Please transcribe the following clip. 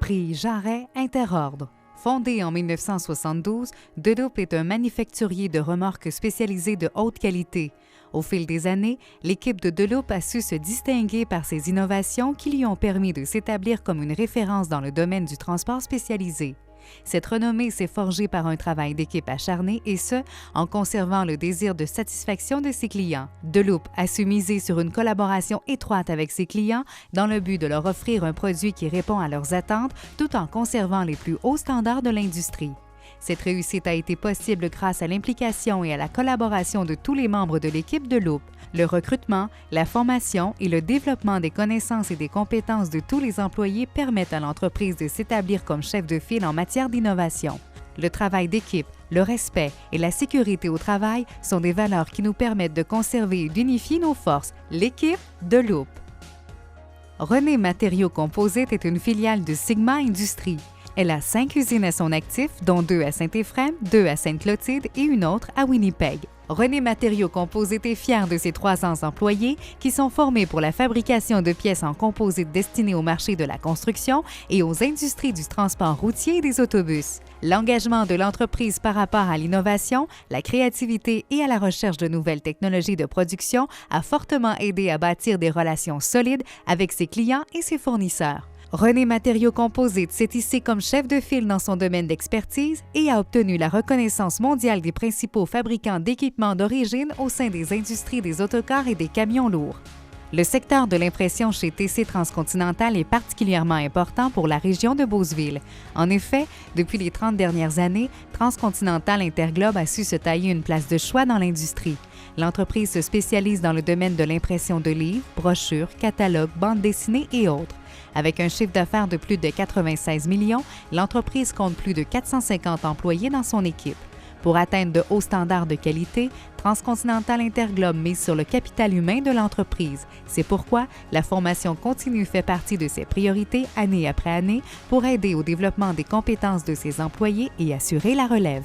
Prix Jarret Interordre. Fondé en 1972, Deloup est un manufacturier de remorques spécialisées de haute qualité. Au fil des années, l'équipe de Deloup a su se distinguer par ses innovations qui lui ont permis de s'établir comme une référence dans le domaine du transport spécialisé. Cette renommée s'est forgée par un travail d'équipe acharné et ce, en conservant le désir de satisfaction de ses clients. Deloup a su miser sur une collaboration étroite avec ses clients dans le but de leur offrir un produit qui répond à leurs attentes tout en conservant les plus hauts standards de l'industrie. Cette réussite a été possible grâce à l'implication et à la collaboration de tous les membres de l'équipe Deloup. Le recrutement, la formation et le développement des connaissances et des compétences de tous les employés permettent à l'entreprise de s'établir comme chef de file en matière d'innovation. Le travail d'équipe, le respect et la sécurité au travail sont des valeurs qui nous permettent de conserver et d'unifier nos forces. L'équipe Deloup. René Matériaux Composites est une filiale de Sigma Industries. Elle a 5 usines à son actif, dont 2 à Saint-Éphrem, 2 à Sainte-Clotilde et une autre à Winnipeg. René Matériaux Composites est fier de ses 300 employés qui sont formés pour la fabrication de pièces en composites destinées au marché de la construction et aux industries du transport routier et des autobus. L'engagement de l'entreprise par rapport à l'innovation, la créativité et à la recherche de nouvelles technologies de production a fortement aidé à bâtir des relations solides avec ses clients et ses fournisseurs. René Matériaux Composites s'est hissé comme chef de file dans son domaine d'expertise et a obtenu la reconnaissance mondiale des principaux fabricants d'équipements d'origine au sein des industries des autocars et des camions lourds. Le secteur de l'impression chez TC Transcontinental est particulièrement important pour la région de Beauceville. En effet, depuis les 30 dernières années, Transcontinental Interglobe a su se tailler une place de choix dans l'industrie. L'entreprise se spécialise dans le domaine de l'impression de livres, brochures, catalogues, bandes dessinées et autres. Avec un chiffre d'affaires de plus de 96 millions, l'entreprise compte plus de 450 employés dans son équipe. Pour atteindre de hauts standards de qualité, Transcontinental Interglobe mise sur le capital humain de l'entreprise. C'est pourquoi la formation continue fait partie de ses priorités année après année pour aider au développement des compétences de ses employés et assurer la relève.